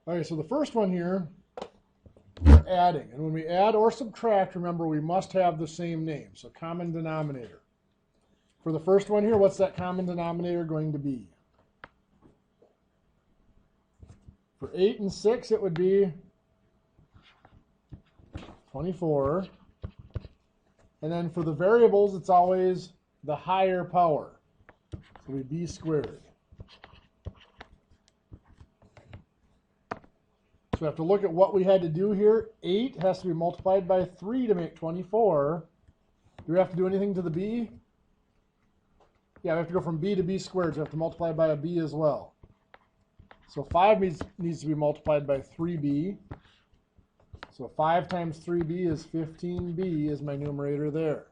Okay, so the first one here, we're adding. And when we add or subtract, remember we must have the same name. So common denominator. For the first one here, what's that common denominator going to be? For 8 and 6, it would be 24. And then for the variables, it's always the higher power. So it would be b squared. So we have to look at what we had to do here. 8 has to be multiplied by 3 to make 24. Do we have to do anything to the b? Yeah, we have to go from b to b squared. So we have to multiply by a b as well. So 5 needs to be multiplied by 3b. So 5 times 3b is 15b is my numerator there.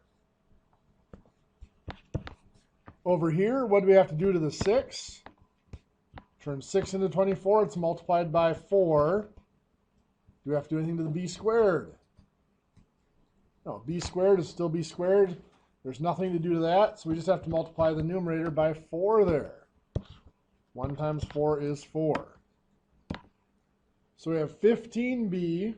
Over here, what do we have to do to the 6? Turn 6 into 24. It's multiplied by 4. Do we have to do anything to the b squared? No, b squared is still b squared. There's nothing to do to that, so we just have to multiply the numerator by 4 there. 1 times 4 is 4. So we have 15b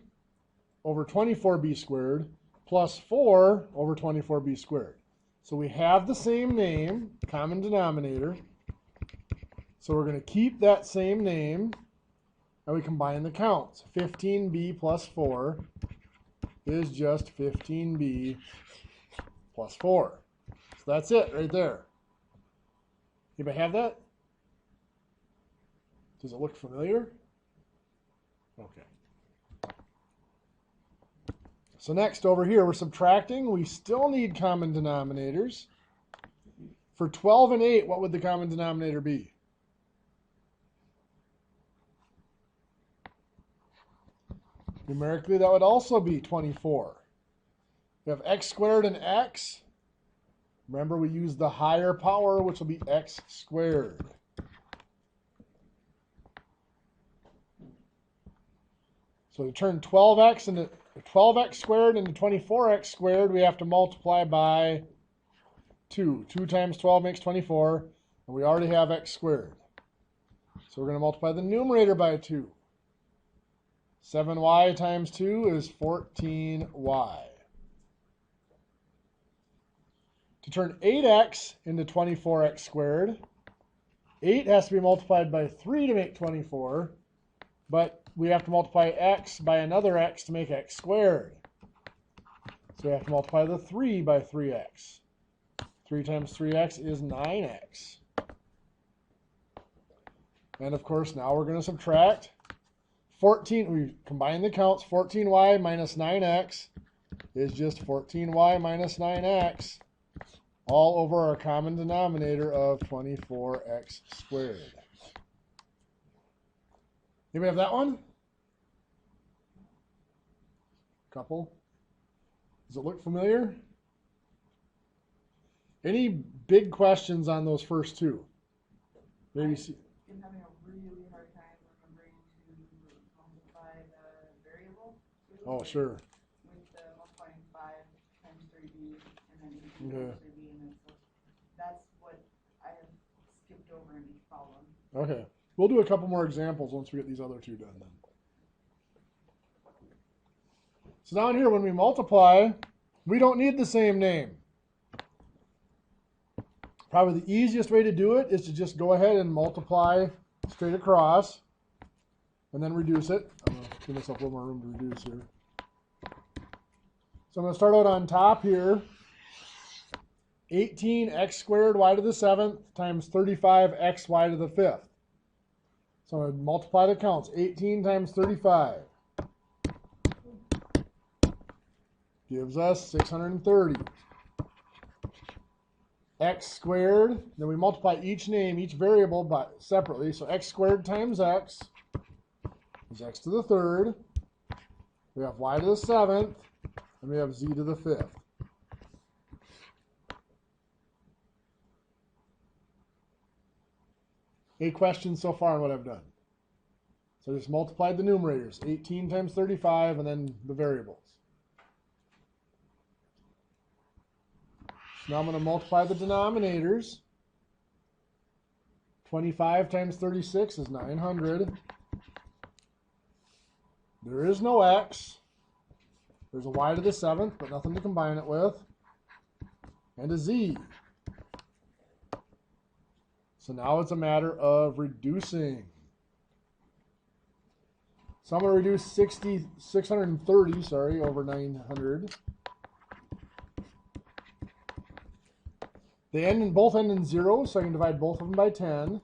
over 24b squared plus 4 over 24b squared. So we have the same name, common denominator. So we're going to keep that same name, and we combine the counts. 15b plus 4 is just 15b plus 4. So that's it right there. Anybody have that? Does it look familiar? Okay. So next over here, we're subtracting. We still need common denominators. For 12 and 8, what would the common denominator be? Numerically, that would also be 24. We have x squared and x. Remember, we use the higher power, which will be x squared. So to turn 12x squared into 24x squared, we have to multiply by 2. 2 times 12 makes 24, and we already have x squared. So we're going to multiply the numerator by 2. 7y times 2 is 14y. To turn 8x into 24x squared, 8 has to be multiplied by 3 to make 24, but we have to multiply x by another x to make x squared. So we have to multiply the 3 by 3x. 3 times 3x is 9x. And of course, now we're going to subtract. 14, we combine the counts. 14y minus 9x is just 14y minus 9x, all over our common denominator of 24x squared. Anybody have that one? Couple. Does it look familiar? Any big questions on those first two? Maybe see. I'm having a really hard time remembering to multiply the variable. Oh, sure. With the multiplying 5 times 3b and then 18 times 3b, and then so that's what I have skipped over in each problem. Okay. We'll do a couple more examples once we get these other two done then. So down here, when we multiply, we don't need the same name. Probably the easiest way to do it is to just go ahead and multiply straight across and then reduce it. I'm going to give myself a little more room to reduce here. So I'm going to start out on top here. 18x squared y to the 7th times 35xy to the 5th. So I'm going to multiply the counts. 18 times 35 gives us 630. X squared, then we multiply each name, each variable separately. So x squared times x is x to the 3rd. We have y to the 7th, and we have z to the 5th. Any questions so far on what I've done? So I just multiplied the numerators, 18 times 35, and then the variables. So now I'm going to multiply the denominators. 25 times 36 is 900. There is no x. There's a y to the 7th, but nothing to combine it with. And a z. So now it's a matter of reducing. So I'm going to reduce 630 over 900. Both end in 0, so I can divide both of them by 10.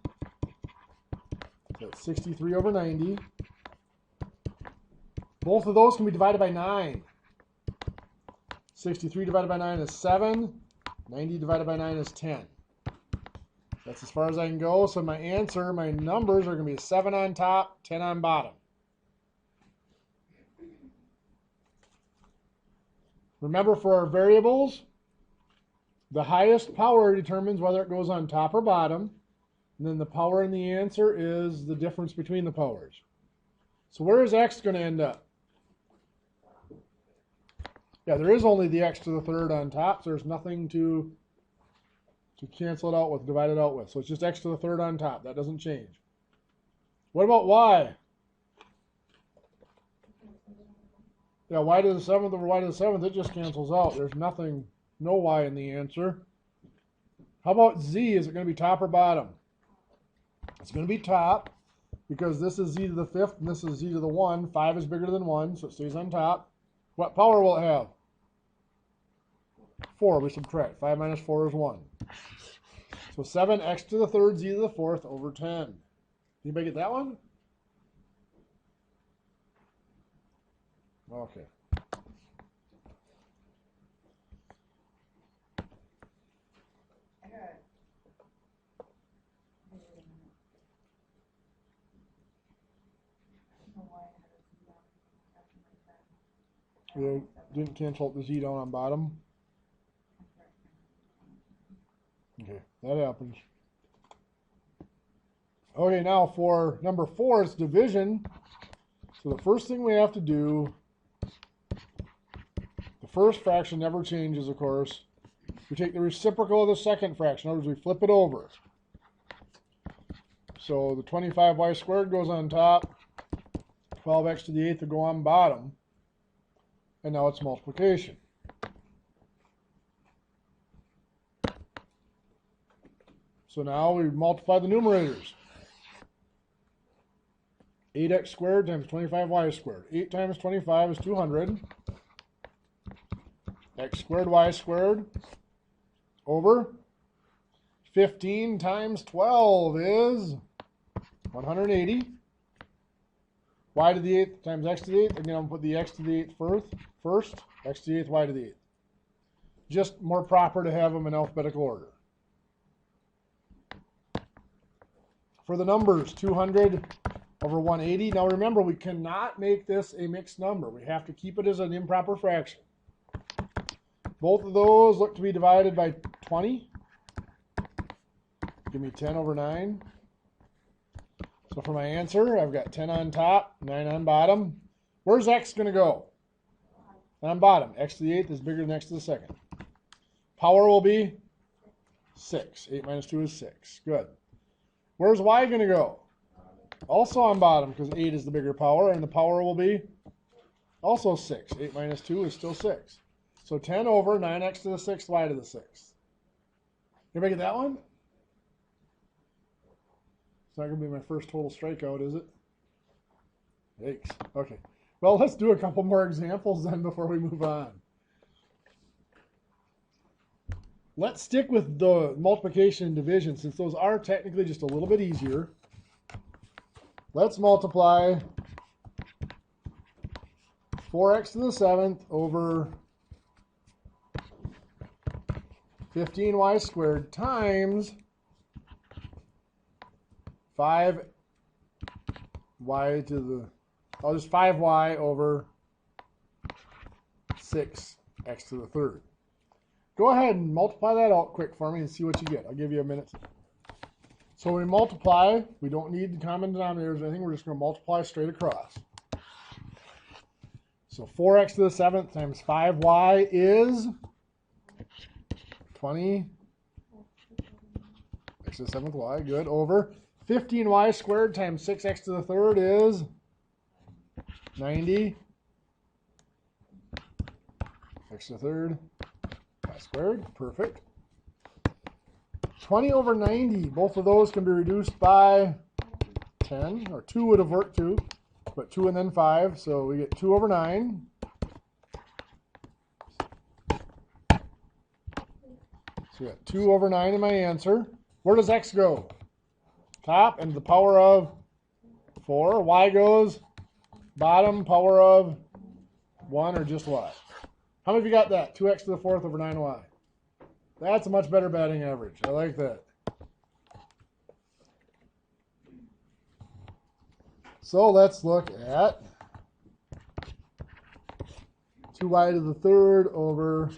So that's 63 over 90. Both of those can be divided by 9. 63 divided by 9 is 7. 90 divided by 9 is 10. That's as far as I can go. So my answer, my numbers are going to be 7 on top, 10 on bottom. Remember, for our variables, the highest power determines whether it goes on top or bottom. And then the power in the answer is the difference between the powers. So where is x going to end up? Yeah, there is only the x to the 3rd on top, so there's nothing to cancel it out with, divide it out with. So it's just x to the 3rd on top. That doesn't change. What about y? Yeah, y to the 7th over y to the 7th, it just cancels out. There's nothing, no y in the answer. How about z? Is it going to be top or bottom? It's going to be top, because this is z to the 5th and this is z to the 1. 5 is bigger than 1, so it stays on top. What power will it have? 4. We subtract. 5 minus 4 is 1. So 7x to the 3rd, z to the 4th over 10. Anybody get that one? Okay. I got it. You didn't cancel the z down on bottom? Okay, that happens. Okay, now for number 4, it's division. So the first thing we have to do, the first fraction never changes, of course. We take the reciprocal of the second fraction. In other words, we flip it over. So the 25y squared goes on top. 12x to the 8th will go on bottom. And now it's multiplication. So now we multiply the numerators. 8x squared times 25y squared. 8 times 25 is 200. X squared y squared over 15 times 12 is 180. Y to the 8th times x to the 8th. Again, I'm going to put the x to the 8th first. X to the 8th, y to the 8th. Just more proper to have them in alphabetical order. For the numbers, 200 over 180. Now remember, we cannot make this a mixed number. We have to keep it as an improper fraction. Both of those look to be divided by 20. Give me 10 over 9. So for my answer, I've got 10 on top, 9 on bottom. Where's x going to go? On bottom. X to the 8th is bigger than x to the 2nd. Power will be 6. 8 minus 2 is 6. Good. Where's y going to go? Also on bottom, because 8 is the bigger power, and the power will be also 6. 8 minus 2 is still 6. So 10 over 9x to the 6th, y to the 6th. Anybody get that one? It's not going to be my first total strikeout, is it? Yikes. Okay. Well, let's do a couple more examples then before we move on. Let's stick with the multiplication and division, since those are technically just a little bit easier. Let's multiply 4x to the 7th over 15y squared times 5y to the, I'll just 5y over 6x to the 3rd. Go ahead and multiply that out quick for me and see what you get. I'll give you a minute. So when we multiply, we don't need the common denominators or anything. We're just going to multiply straight across. So 4x to the 7th times 5y is 20 x to the 7th y, good, over 15y squared times 6x to the 3rd is 90 x to the third y squared. Perfect. 20 over 90, both of those can be reduced by 10, or 2 would have worked too, but 2 and then 5, so we get 2 over 9. So we got 2 over 9 in my answer. Where does x go? Top and the power of 4. Y goes bottom, power of 1, or just y. How many of you got that? 2x to the fourth over 9y. That's a much better batting average. I like that. So let's look at 2y to the third over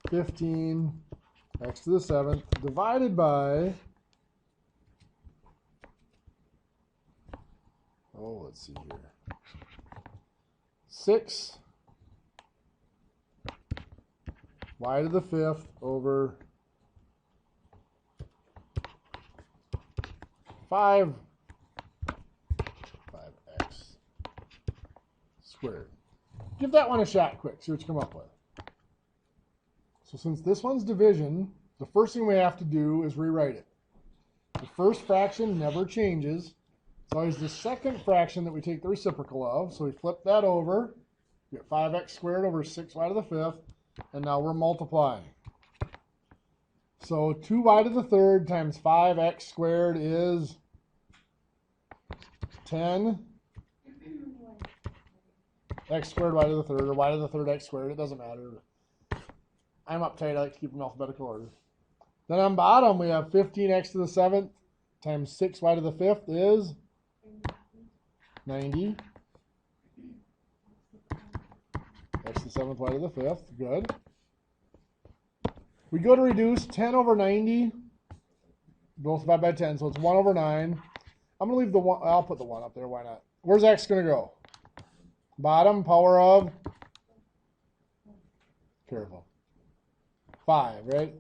15 x to the seventh divided by, oh, let's see here, 6 y to the fifth over 5x squared. Give that one a shot quick, see what you come up with. So since this one's division, the first thing we have to do is rewrite it. The first fraction never changes. It's always the second fraction that we take the reciprocal of. So we flip that over, get 5x squared over 6y to the fifth, and now we're multiplying. So 2y to the third times 5x squared is 10 x squared y to the third, or y to the third x squared. It doesn't matter. I'm uptight. I like to keep them in alphabetical order. Then on bottom, we have 15x to the seventh times 6y to the fifth is 90. X to the seventh, y to the fifth. Good. We go to reduce 10 over 90. Both divide by 10, so it's 1 over 9. I'm going to leave the 1. I'll put the 1 up there. Why not? Where's x going to go? Bottom, power of, careful, 5, right?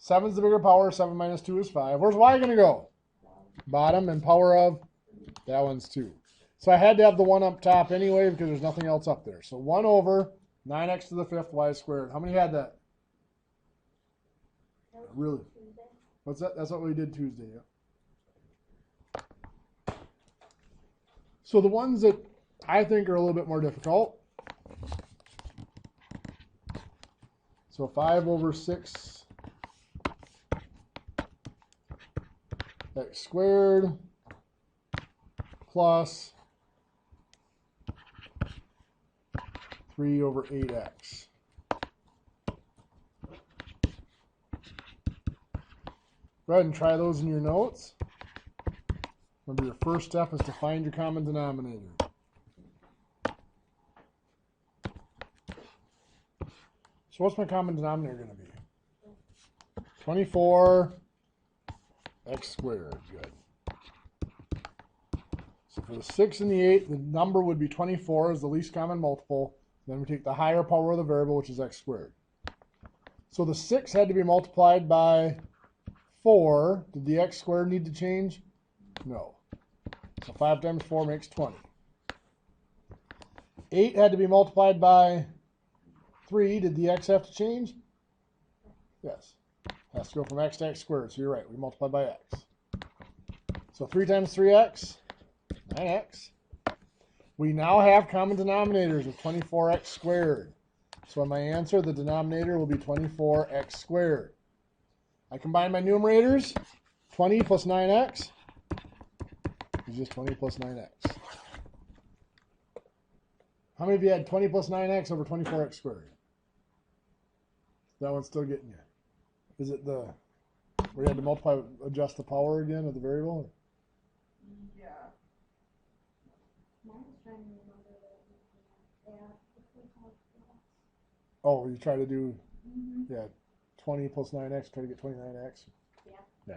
7's the bigger power. 7 minus 2 is 5. Where's y going to go? Bottom, and power of, that one's 2. So I had to have the 1 up top anyway because there's nothing else up there. So 1 over 9x to the fifth y squared. How many had that? Really? What's that? That's what we did Tuesday. Yeah. So the ones that I think are a little bit more difficult. So 5 over 6 x squared plus 3 over 8x. Go ahead and try those in your notes. Remember, your first step is to find your common denominator. So what's my common denominator going to be? 24 x squared. Good. So for the 6 and the 8, the number would be 24 as the least common multiple. Then we take the higher power of the variable, which is x squared. So the 6 had to be multiplied by 4. Did the x squared need to change? No. So 5 times 4 makes 20. 8 had to be multiplied by 3. Did the x have to change? Yes. Has to go from x to x squared. So you're right. We multiply by x. So 3 times 3x, 9x. We now have common denominators of 24x squared. So in my answer, the denominator will be 24x squared. I combine my numerators. 20 plus 9x is just 20 plus 9x. How many of you had 20 plus 9x over 24x squared? That one's still getting you. Is it the where you had to multiply, adjust the power again of the variable? Yeah. Oh, you try to do, yeah, 20 plus 9x, try to get 29x? Yeah.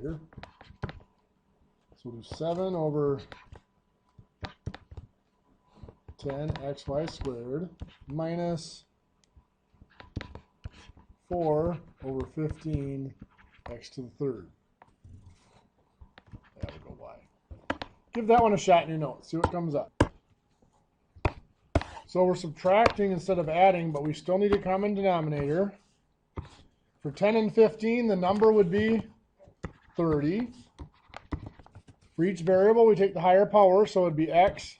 Here. So we'll do 7 over 10xy squared minus 4 over 15 x to the third. That would go y. Give that one a shot in your notes. See what comes up. So we're subtracting instead of adding, but we still need a common denominator. For 10 and 15, the number would be 30. For each variable, we take the higher power, so it would be x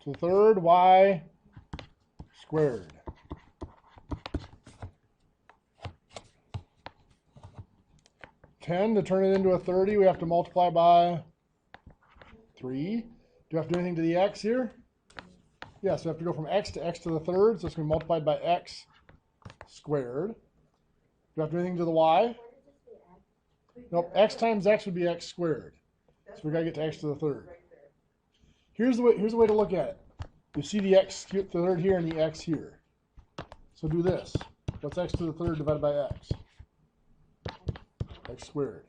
to the third y squared. To turn it into a 30, we have to multiply by 3. Do we have to do anything to the x here? Yes, we have to go from x to the third, so it's going to be multiplied by x squared. Do we have to do anything to the y? Nope, x times x would be x squared. So we got to get to x to the third. Here's the way to look at it. You see the x to the third here and the x here. So do this. What's x to the third divided by x? X squared.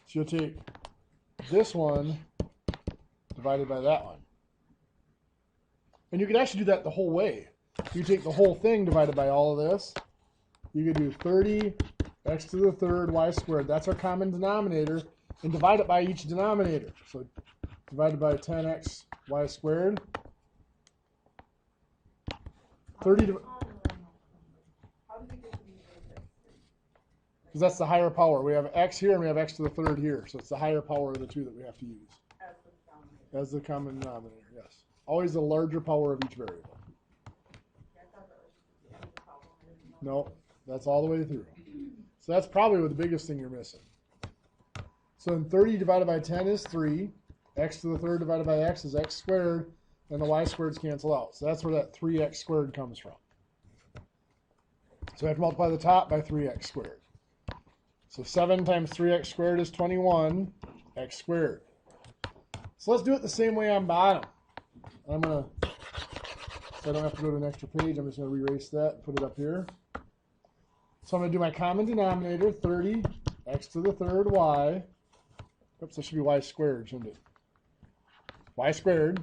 So you'll take this one divided by that one. And you could actually do that the whole way. You take the whole thing divided by all of this. You could do 30 x to the third y squared. That's our common denominator. And divide it by each denominator. So divided by 10x y squared. 30 because that's the higher power. We have x here and we have x to the third here. So it's the higher power of the two that we have to use. As the common denominator, yes. Always the larger power of each variable. No, that's all the way through. So that's probably the biggest thing you're missing. So then 30 divided by 10 is 3. X to the third divided by x is x squared. And the y squareds cancel out. So that's where that 3x squared comes from. So we have to multiply the top by 3x squared. So 7 times 3x squared is 21 x squared. So let's do it the same way on bottom. I'm going to, so I don't have to go to an extra page, I'm just going to erase that and put it up here. So I'm going to do my common denominator, 30 x to the third y. Oops, that should be y squared, shouldn't it? Y squared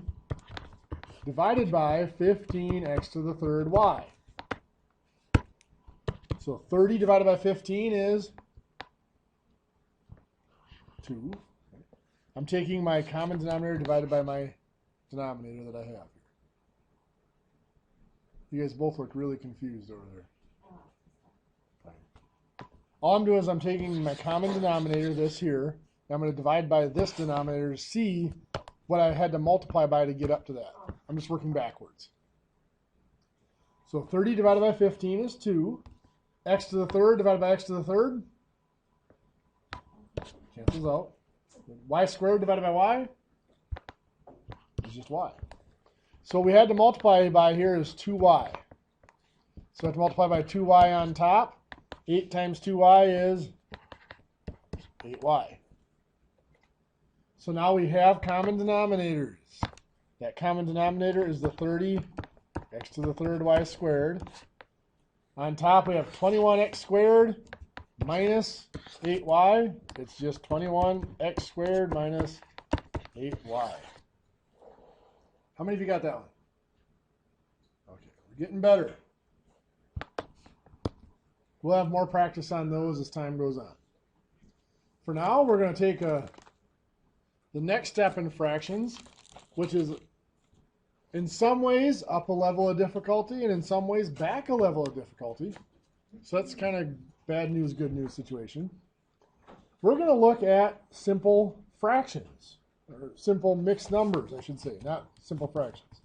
divided by 15x to the third y. So 30 divided by 15 is 2. I'm taking my common denominator divided by my denominator that I have here. You guys both look really confused over there. All I'm doing is I'm taking my common denominator, this here, and I'm going to divide by this denominator to see what I had to multiply by to get up to that. I'm just working backwards. So 30 divided by 15 is 2. X to the third divided by x to the third cancels out. Y squared divided by y is just y. So we had to multiply by here is 2y. So I have to multiply by 2y on top. 8 times 2y is 8y. So now we have common denominators. That common denominator is the 30 x to the third y squared. On top we have 21x squared minus 8y. It's just 21x squared minus 8y. How many of you got that one? Okay, we're getting better. We'll have more practice on those as time goes on. For now, we're going to take the next step in fractions, which is in some ways up a level of difficulty and in some ways back a level of difficulty. So that's kind of bad news, good news situation. We're going to look at simple fractions, or simple mixed numbers, I should say, not simple fractions.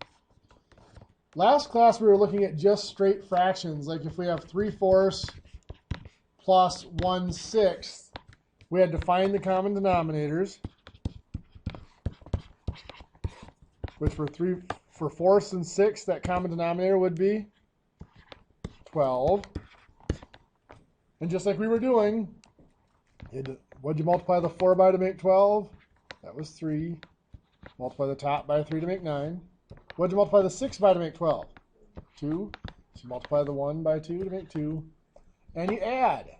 Last class we were looking at just straight fractions, like if we have 3/4 plus 1/6, we had to find the common denominators, which for fourths and sixths, that common denominator would be 12. And just like we were doing, what'd you multiply the 4 by to make 12? That was 3. Multiply the top by 3 to make 9. What'd you multiply the 6 by to make 12? 2. So multiply the 1 by 2 to make 2. And you add.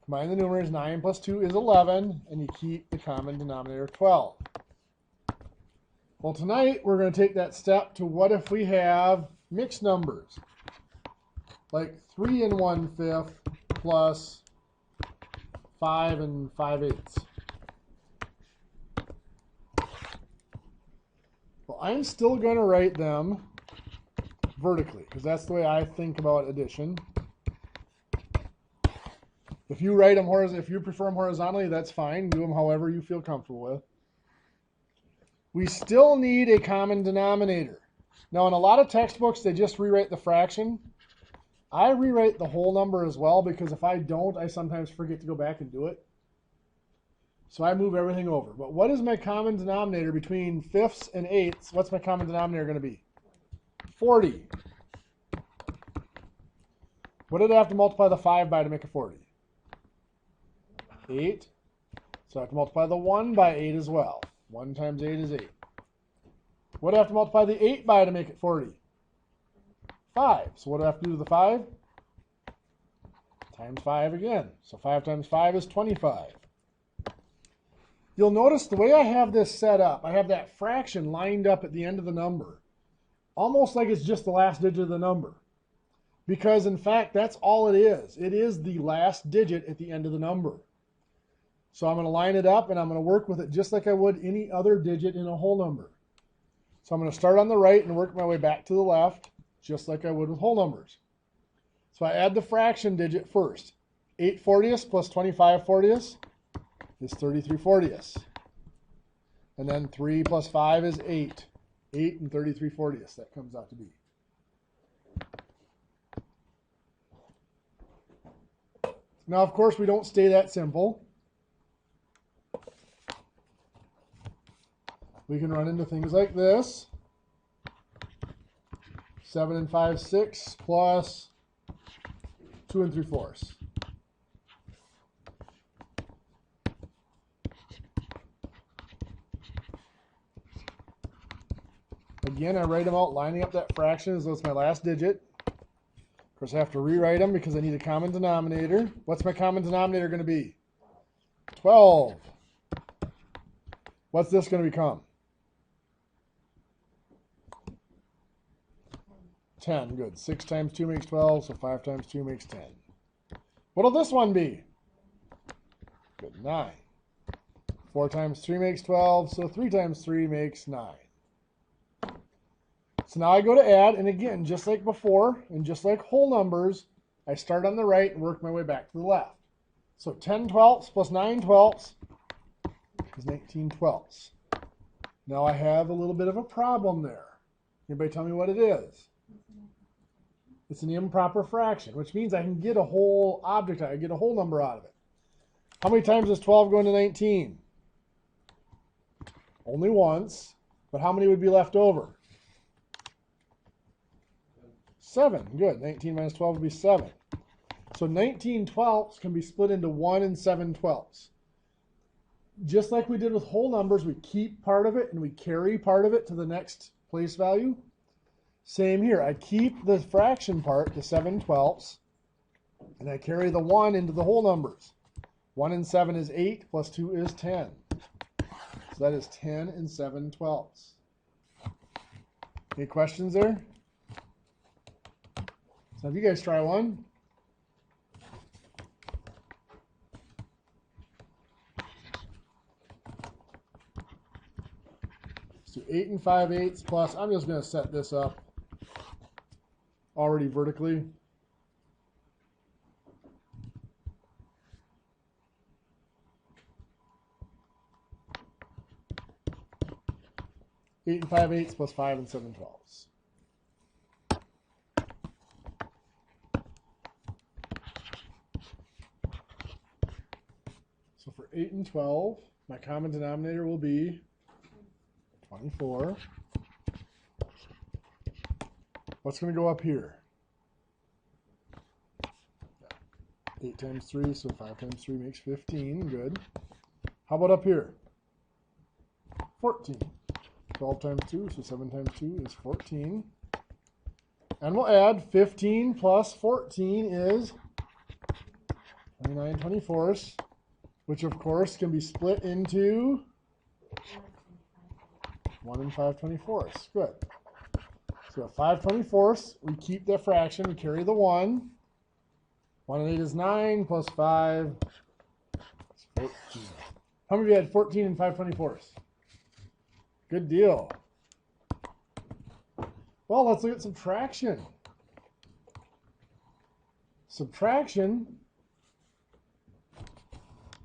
Combine the numerators. 9 plus 2 is 11. And you keep the common denominator 12. Well, tonight we're going to take that step to what if we have mixed numbers, like 3 1/5 plus 5 5/8. Well, I'm still going to write them vertically because that's the way I think about addition. If you write them if you prefer them horizontally, that's fine. Do them however you feel comfortable with. We still need a common denominator. Now, in a lot of textbooks, they just rewrite the fraction. I rewrite the whole number as well because if I don't, I sometimes forget to go back and do it. So I move everything over. But what is my common denominator between fifths and eighths? What's my common denominator going to be? 40. What did I have to multiply the 5 by to make a 40? 8. So I have to multiply the 1 by 8 as well. 1 times 8 is 8. What do I have to multiply the 8 by to make it 40? 5. So what do I have to do to the 5? Times 5 again. So 5 times 5 is 25. You'll notice the way I have this set up, I have that fraction lined up at the end of the number, almost like it's just the last digit of the number. Because in fact, that's all it is. It is the last digit at the end of the number. So I'm going to line it up and I'm going to work with it just like I would any other digit in a whole number. So I'm going to start on the right and work my way back to the left, just like I would with whole numbers. So I add the fraction digit first. 8 40ths plus 25 40ths is 33 40ths. And then 3 plus 5 is 8. 8 and 33 40ths, that comes out to be. Now, of course, we don't stay that simple. We can run into things like this. 7 5 6 plus 2 3/4. Again, I write them out lining up that fraction as though it's my last digit. Of course, I have to rewrite them because I need a common denominator. What's my common denominator going to be? 12. What's this going to become? 10. Good. 6 times 2 makes 12, so 5 times 2 makes 10. What'll this one be? Good. 9. 4 times 3 makes 12, so 3 times 3 makes 9. So now I go to add, and again, just like before, and just like whole numbers, I start on the right and work my way back to the left. So 10 twelfths plus 9 twelfths is 19 twelfths. Now I have a little bit of a problem there. Anybody tell me what it is? It's an improper fraction, which means I can get a whole object, I get a whole number out of it. How many times does 12 go into 19? Only once, but how many would be left over? 7. Good. 19 minus 12 would be 7. So 19 twelfths can be split into 1 and 7 twelfths. Just like we did with whole numbers, we keep part of it and we carry part of it to the next place value. Same here. I keep the fraction part, the 7 twelfths, and I carry the 1 into the whole numbers. 1 and 7 is 8, plus 2 is 10. So that is 10 and 7 twelfths. Any questions there? So have you guys try one? Let's do 8 and 5/8 plus, I'm just going to set this up already vertically. Eight and 5/8 plus 5 and 7 twelfths. So for 8 and 12, my common denominator will be 24. What's going to go up here? 8 times 3, so 5 times 3 makes 15. Good. How about up here? 14. 12 times 2, so 7 times 2 is 14. And we'll add 15 plus 14 is 29 24ths, which of course can be split into 1 and 5/24. Good. So at 5/24, we keep the fraction, we carry the 1. 1 and 8 is 9, plus 5 is 14. How many of you had 14 and 5/24? Good deal. Well, let's look at subtraction. Subtraction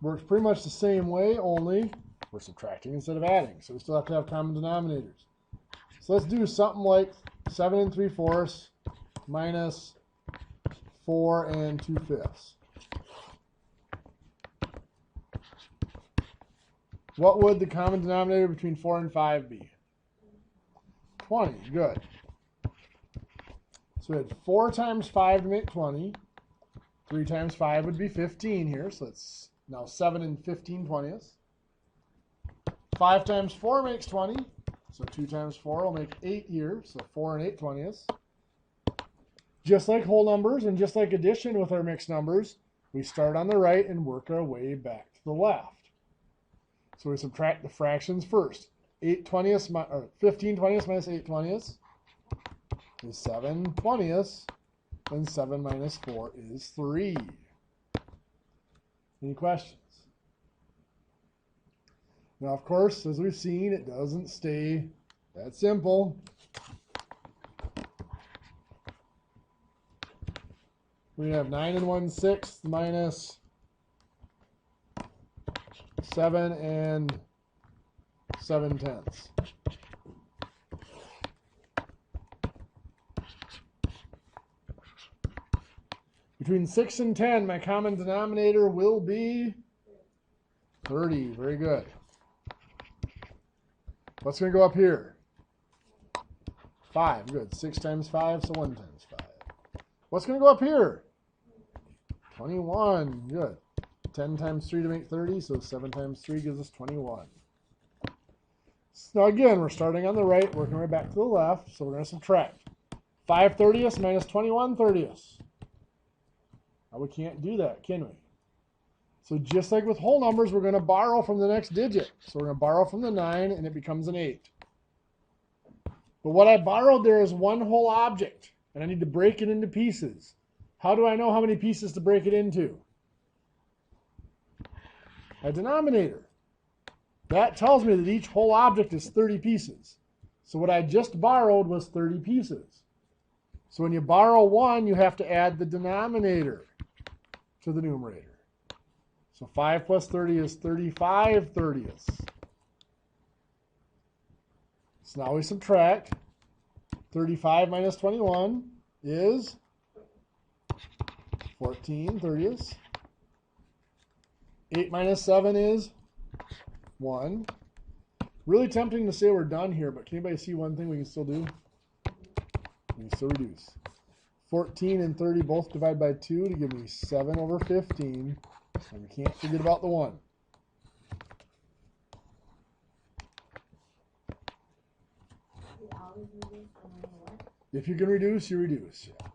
works pretty much the same way, only we're subtracting instead of adding. So we still have to have common denominators. So let's do something like 7 3/4 minus 4 2/5. What would the common denominator between 4 and 5 be? 20. Good. So we had 4 times 5 to make 20. 3 times 5 would be 15 here. So it's now 7 and 15/20. 5 times 4 makes 20. So 2 times 4 will make 8 here. So 4 and 8/20. Just like whole numbers and just like addition with our mixed numbers, we start on the right and work our way back to the left. So we subtract the fractions first. 15/20 minus 8/20 is 7/20, and 7 minus 4 is 3. Any questions? Now, of course, as we've seen, it doesn't stay that simple. We have 9 and 1/6 minus 7 and 7/10. Between 6 and 10, my common denominator will be 30. Very good. What's going to go up here? 5. Good. 6 times 5, so 1 times 5. What's going to go up here? 21. Good. 10 times 3 to make 30, so 7 times 3 gives us 21. So now again, we're starting on the right, working our way back to the left, so we're going to subtract. 5/30 minus 21/30. Now we can't do that, can we? So just like with whole numbers, we're going to borrow from the next digit. So we're going to borrow from the 9, and it becomes an 8. But what I borrowed there is one whole object, and I need to break it into pieces. How do I know how many pieces to break it into? A denominator. That tells me that each whole object is 30 pieces. So what I just borrowed was 30 pieces. So when you borrow 1, you have to add the denominator to the numerator. So 5 plus 30 is 35/30. So now we subtract. 35 minus 21 is 14/30. 8 minus 7 is 1. Really tempting to say we're done here, but can anybody see one thing we can still do? We can still reduce. 14 and 30 both divide by 2 to give me 7/15. And we can't forget about the 1. If you can reduce, you reduce. Yeah.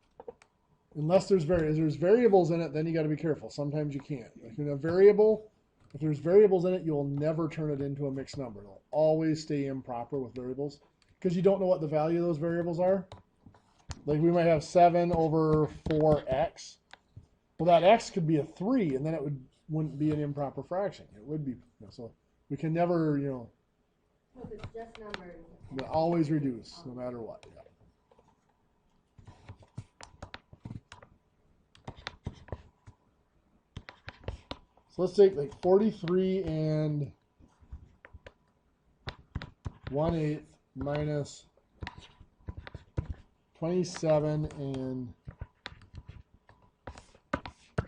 Unless there's variables in it, then you got to be careful. Sometimes you can't. Like in a variable, if there's variables in it, you'll never turn it into a mixed number. It'll always stay improper with variables because you don't know what the value of those variables are. Like we might have 7/4x. Well, that x could be a 3, and then it wouldn't be an improper fraction. It would be. So we can never, So if it's just numbers. Always reduce, no matter what. Yeah. So let's take like 43 and 1/8 minus 27 and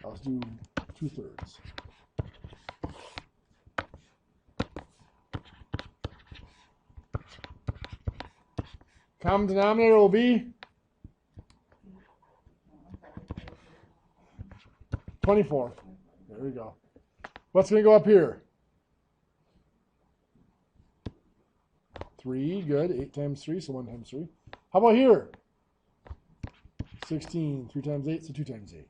let's do 2/3. Common denominator will be 24. There we go. What's going to go up here? 3. Good. 8 times 3, so 1 times 3. How about here? 16. 3 times 8, so 2 times 8.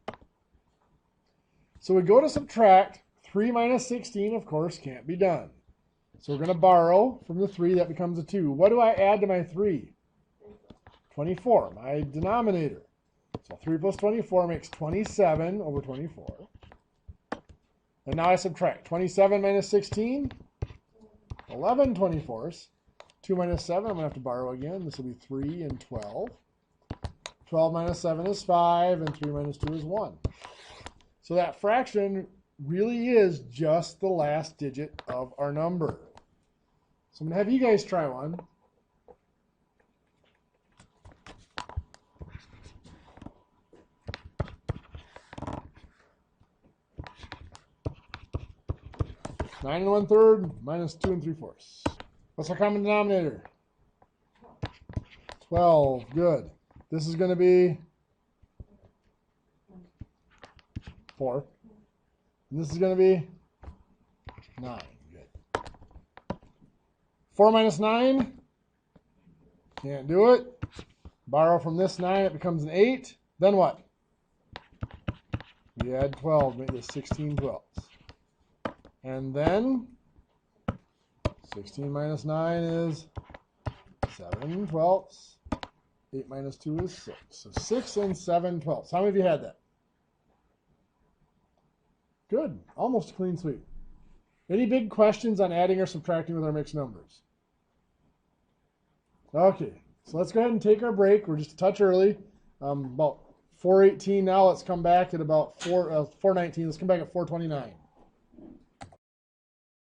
So we go to subtract. 3 minus 16, of course, can't be done. So we're going to borrow from the 3. That becomes a 2. What do I add to my 3? 24, my denominator. So 3 plus 24 makes 27 over 24. And now I subtract. 27 minus 16, 11 24ths. 2 minus 7, I'm going to have to borrow again. This will be 3 and 12. 12 minus 7 is 5, and 3 minus 2 is 1. So that fraction really is just the last digit of our number. So I'm going to have you guys try one. Nine and 1/3 minus 2 and 3/4. What's our common denominator? 12. Good. This is going to be 4. And this is going to be 9. Good. 4 minus 9. Can't do it. Borrow from this 9. It becomes an 8. Then what? We add 12. Make this 16 12ths. And then 16 minus 9 is 7 12ths. 8 minus 2 is 6. So 6 and 7 12ths. How many of you had that? Good. Almost a clean sweep. Any big questions on adding or subtracting with our mixed numbers? Okay. So let's go ahead and take our break. We're just a touch early. About 4:18 now. Let's come back at about 4:19. Let's come back at 4:29.